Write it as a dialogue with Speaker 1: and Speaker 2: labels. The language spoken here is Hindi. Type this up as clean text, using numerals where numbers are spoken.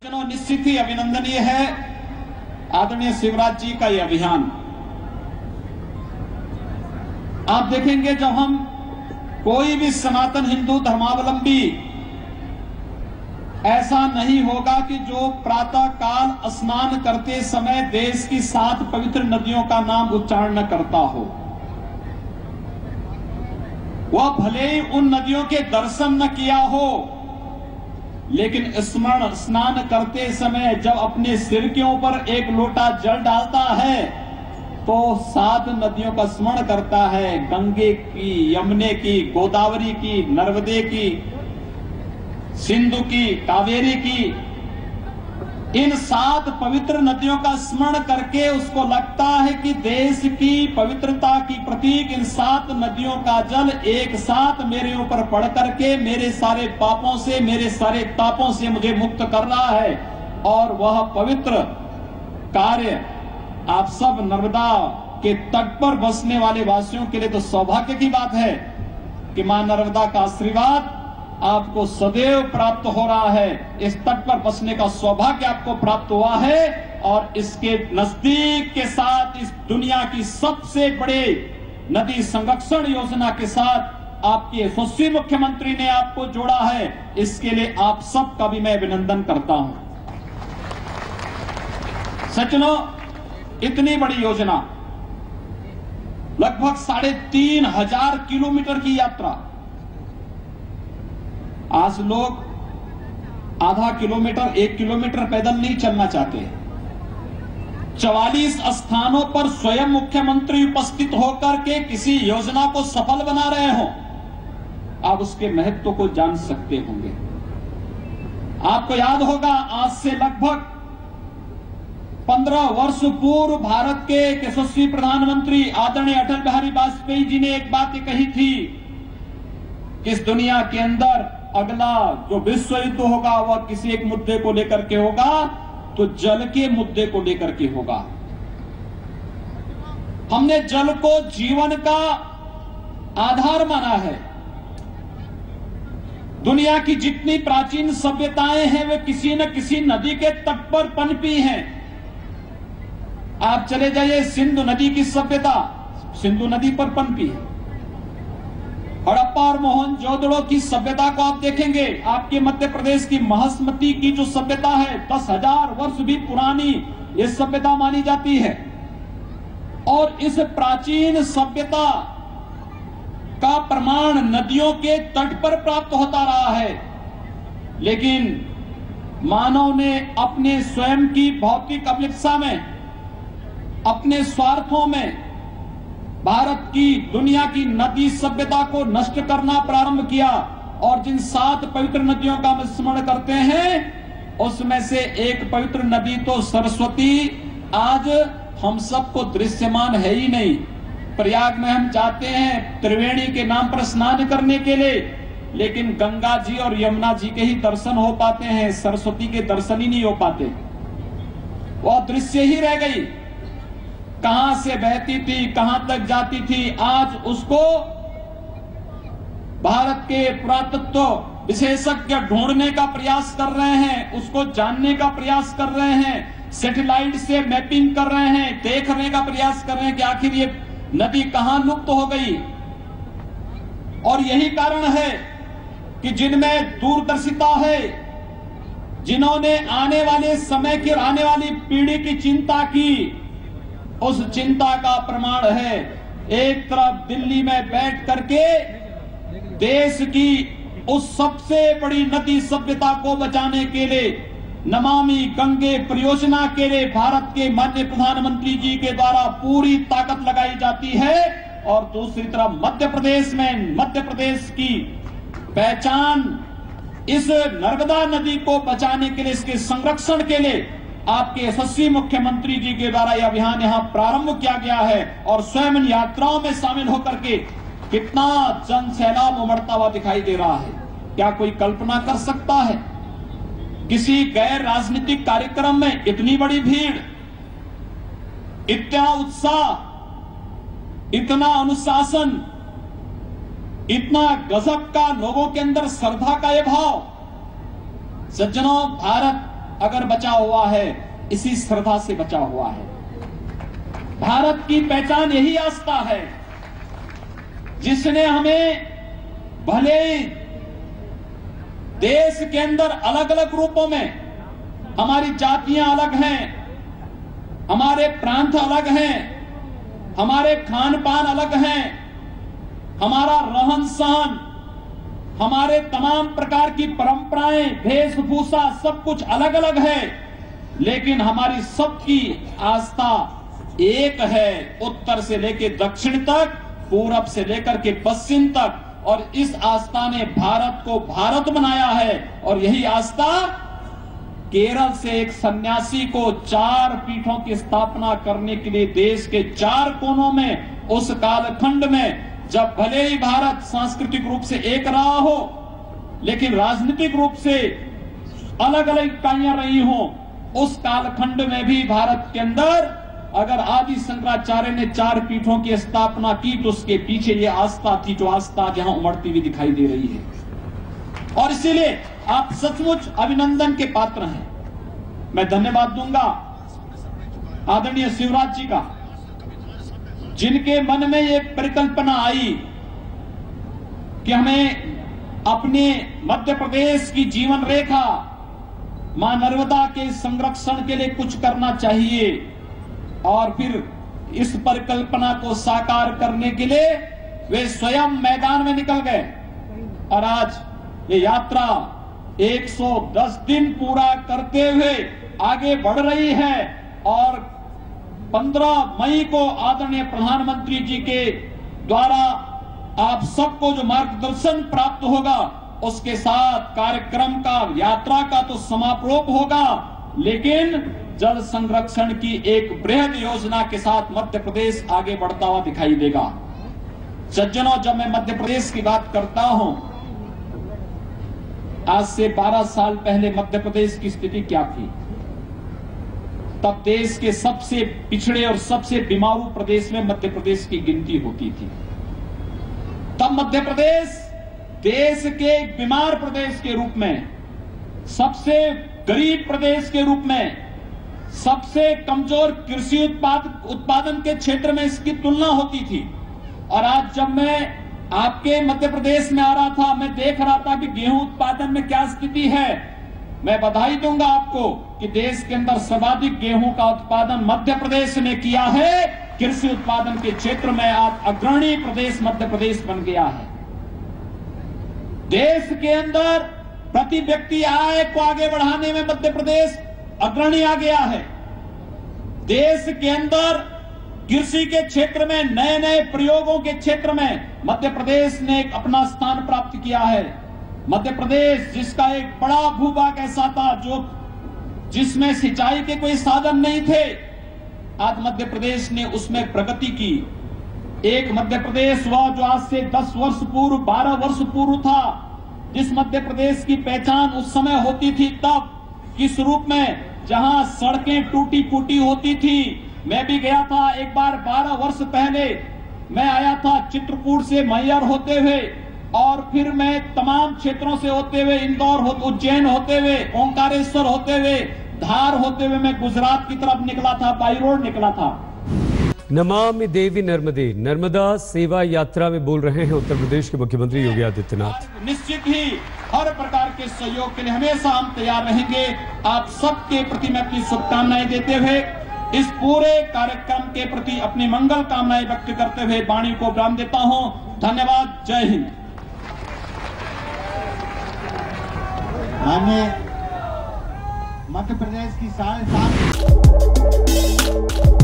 Speaker 1: निश्चित ही अभिनंदनीय है आदरणीय शिवराज जी का यह अभियान। आप देखेंगे जब हम कोई भी सनातन हिंदू धर्मावलंबी ऐसा नहीं होगा कि जो प्रातः काल स्नान करते समय देश की 7 पवित्र नदियों का नाम उच्चारण न करता हो। वह भले ही उन नदियों के दर्शन न किया हो, लेकिन स्नान करते समय जब अपने सिर के ऊपर एक लोटा जल डालता है तो 7 नदियों का स्मरण करता है, गंगे की, यमुने की, गोदावरी की, नर्मदे की, सिंधु की, कावेरी की, इन 7 पवित्र नदियों का स्मरण करके उसको लगता है कि देश की पवित्रता की प्रतीक इन 7 नदियों का जल एक साथ मेरे ऊपर पड़ करके मेरे सारे पापों से, मेरे सारे तापों से मुझे मुक्त कर रहा है। और वह पवित्र कार्य आप सब नर्मदा के तट पर बसने वाले वासियों के लिए तो सौभाग्य की बात है कि मां नर्मदा का आशीर्वाद आपको सदैव प्राप्त हो रहा है। इस तट पर बसने का सौभाग्य आपको प्राप्त हुआ है और इसके नजदीक के साथ इस दुनिया की सबसे बड़े नदी संरक्षण योजना के साथ आपके यशस्वी मुख्यमंत्री ने आपको जोड़ा है। इसके लिए आप सबका भी मैं अभिनंदन करता हूं। सज्जनों, इतनी बड़ी योजना, लगभग 3500 किलोमीटर की यात्रा। आज लोग आधा किलोमीटर, 1 किलोमीटर पैदल नहीं चलना चाहते। 44 स्थानों पर स्वयं मुख्यमंत्री उपस्थित होकर के किसी योजना को सफल बना रहे हो, आप उसके महत्व को जान सकते होंगे। आपको याद होगा आज से लगभग 15 वर्ष पूर्व भारत के यशस्वी प्रधानमंत्री आदरणीय अटल बिहारी वाजपेयी जी ने एक बात कही थी कि इस दुनिया के अंदर अगला जो विश्व युद्ध होगा वह किसी एक मुद्दे को लेकर के होगा, तो जल के मुद्दे को लेकर के होगा। हमने जल को जीवन का आधार माना है। दुनिया की जितनी प्राचीन सभ्यताएं हैं वे किसी न किसी नदी के तट पर पनपी हैं। आप चले जाइए, सिंधु नदी की सभ्यता सिंधु नदी पर पनपी है। हड़प्पा और मोहनजोदड़ो की सभ्यता को आप देखेंगे, आपके मध्य प्रदेश की महासमती की जो सभ्यता है 10,000 वर्ष भी पुरानी ये सभ्यता मानी जाती है। और इस प्राचीन सभ्यता का प्रमाण नदियों के तट पर प्राप्त होता रहा है। लेकिन मानव ने अपने स्वयं की भौतिक अभिलाषा में, अपने स्वार्थों में भारत की, दुनिया की नदी सभ्यता को नष्ट करना प्रारंभ किया। और जिन 7 पवित्र नदियों का हम स्मरण करते हैं उसमें से एक पवित्र नदी तो सरस्वती आज हम सबको दृश्यमान है ही नहीं। प्रयाग में हम जाते हैं त्रिवेणी के नाम पर स्नान करने के लिए, लेकिन गंगा जी और यमुना जी के ही दर्शन हो पाते हैं, सरस्वती के दर्शन ही नहीं हो पाते। वह दृश्य ही रह गई, कहां से बहती थी, कहां तक जाती थी। आज उसको भारत के पुरातत्व विशेषज्ञ ढूंढने का प्रयास कर रहे हैं, उसको जानने का प्रयास कर रहे हैं, सैटेलाइट से मैपिंग कर रहे हैं, देखने का प्रयास कर रहे हैं कि आखिर ये नदी कहां लुप्त हो गई। और यही कारण है कि जिनमें दूरदर्शिता है, जिन्होंने आने वाले समय की, आने वाली पीढ़ी की चिंता की, उस चिंता का प्रमाण है एक तरफ दिल्ली में बैठ करके देश की उस सबसे बड़ी नदी सभ्यता को बचाने के लिए नमामि गंगे परियोजना के लिए भारत के माननीय प्रधानमंत्री जी के द्वारा पूरी ताकत लगाई जाती है। और दूसरी तरफ मध्य प्रदेश में, मध्य प्रदेश की पहचान इस नर्मदा नदी को बचाने के लिए, इसके संरक्षण के लिए आपके यशस्वी मुख्यमंत्री जी के द्वारा यह अभियान यहां प्रारंभ किया गया है। और स्वयं इन यात्राओं में शामिल होकर के कितना जन सैलाब उमड़ता हुआ दिखाई दे रहा है। क्या कोई कल्पना कर सकता है किसी गैर राजनीतिक कार्यक्रम में इतनी बड़ी भीड़, इतना उत्साह, इतना अनुशासन, इतना गजब का लोगों के अंदर श्रद्धा का यह भाव। सज्जनों, भारत अगर बचा हुआ है, इसी श्रद्धा से बचा हुआ है। भारत की पहचान यही आस्था है, जिसने हमें भले देश के अंदर अलग अलग रूपों में, हमारी जातियां अलग हैं, हमारे प्रांत अलग हैं, हमारे खान पान अलग हैं, हमारा रहन सहन, हमारे तमाम प्रकार की परंपराएं, वेशभूषा सब कुछ अलग अलग है, लेकिन हमारी सबकी आस्था एक है, उत्तर से लेकर दक्षिण तक, पूरब से लेकर के पश्चिम तक। और इस आस्था ने भारत को भारत बनाया है। और यही आस्था केरल से एक सन्यासी को 4 पीठों की स्थापना करने के लिए देश के 4 कोनों में, उस कालखंड में जब भले ही भारत सांस्कृतिक रूप से एक रहा हो, लेकिन राजनीतिक रूप से अलग अलग इकाइयां रही हो, उस कालखंड में भी भारत के अंदर अगर आदि शंकराचार्य ने 4 पीठों की स्थापना की, तो उसके पीछे ये आस्था थी, जो आस्था जहां उमड़ती हुई दिखाई दे रही है। और इसीलिए आप सचमुच अभिनंदन के पात्र हैं। मैं धन्यवाद दूंगा आदरणीय शिवराज जी का, जिनके मन में ये परिकल्पना आई कि हमें अपने मध्य प्रदेश की जीवन रेखा मां नर्मदा के संरक्षण के लिए कुछ करना चाहिए। और फिर इस परिकल्पना को साकार करने के लिए वे स्वयं मैदान में निकल गए। और आज ये यात्रा 110 दिन पूरा करते हुए आगे बढ़ रही है। और 15 मई को आदरणीय प्रधानमंत्री जी के द्वारा आप सबको जो मार्गदर्शन प्राप्त होगा, उसके साथ कार्यक्रम का, यात्रा का तो समापन होगा, लेकिन जल संरक्षण की एक बृहद योजना के साथ मध्य प्रदेश आगे बढ़ता हुआ दिखाई देगा। सज्जनों, जब मैं मध्य प्रदेश की बात करता हूं, आज से 12 साल पहले मध्य प्रदेश की स्थिति क्या थी? तब देश के सबसे पिछड़े और सबसे बीमारू प्रदेश में मध्य प्रदेश की गिनती होती थी। तब मध्य प्रदेश देश के एक बीमार प्रदेश के रूप में, सबसे गरीब प्रदेश के रूप में, सबसे कमजोर कृषि उत्पादन के क्षेत्र में इसकी तुलना होती थी। और आज जब मैं आपके मध्य प्रदेश में आ रहा था, मैं देख रहा था कि गेहूं उत्पादन में क्या स्थिति है। मैं बधाई दूंगा आपको कि देश के अंदर सर्वाधिक गेहूं का उत्पादन मध्य प्रदेश ने किया है। कृषि उत्पादन के क्षेत्र में आज अग्रणी प्रदेश मध्य प्रदेश बन गया है। देश के अंदर प्रति व्यक्ति आय को आगे बढ़ाने में मध्य प्रदेश अग्रणी आ गया है। देश के अंदर कृषि के क्षेत्र में, नए नए प्रयोगों के क्षेत्र में मध्य प्रदेश ने एक अपना स्थान प्राप्त किया है। मध्य प्रदेश, जिसका एक बड़ा भूभाग ऐसा था जिसमें सिंचाई के कोई साधन नहीं थे, आज मध्य प्रदेश ने उसमें प्रगति की। एक मध्य प्रदेश वह जो आज से 10 वर्ष पूर्व, 12 वर्ष पूर्व था, जिस मध्य प्रदेश की पहचान उस समय होती थी तब किस रूप में, जहां सड़कें टूटी फूटी होती थी। मैं भी गया था एक बार, 12 वर्ष पहले मैं आया था चित्रकूट से मैहर होते हुए, और फिर मैं तमाम क्षेत्रों से होते हुए, इंदौर उज्जैन होते हुए, ओंकारेश्वर होते हुए, धार होते हुए मैं गुजरात की तरफ निकला था, बाई रोड निकला था।
Speaker 2: नमामि देवी नर्मदे, नर्मदा सेवा यात्रा में बोल रहे हैं उत्तर प्रदेश के मुख्यमंत्री योगी आदित्यनाथ।
Speaker 1: निश्चित ही हर प्रकार के सहयोग के लिए हमेशा हम तैयार रहेंगे। आप सबके प्रति मैं अपनी शुभकामनाएं देते हुए, इस पूरे कार्यक्रम के प्रति अपनी मंगल कामनाएं व्यक्त करते हुए वाणी को विराम देता हूं। धन्यवाद। जय हिंद।
Speaker 3: मध्य प्रदेश की 7.5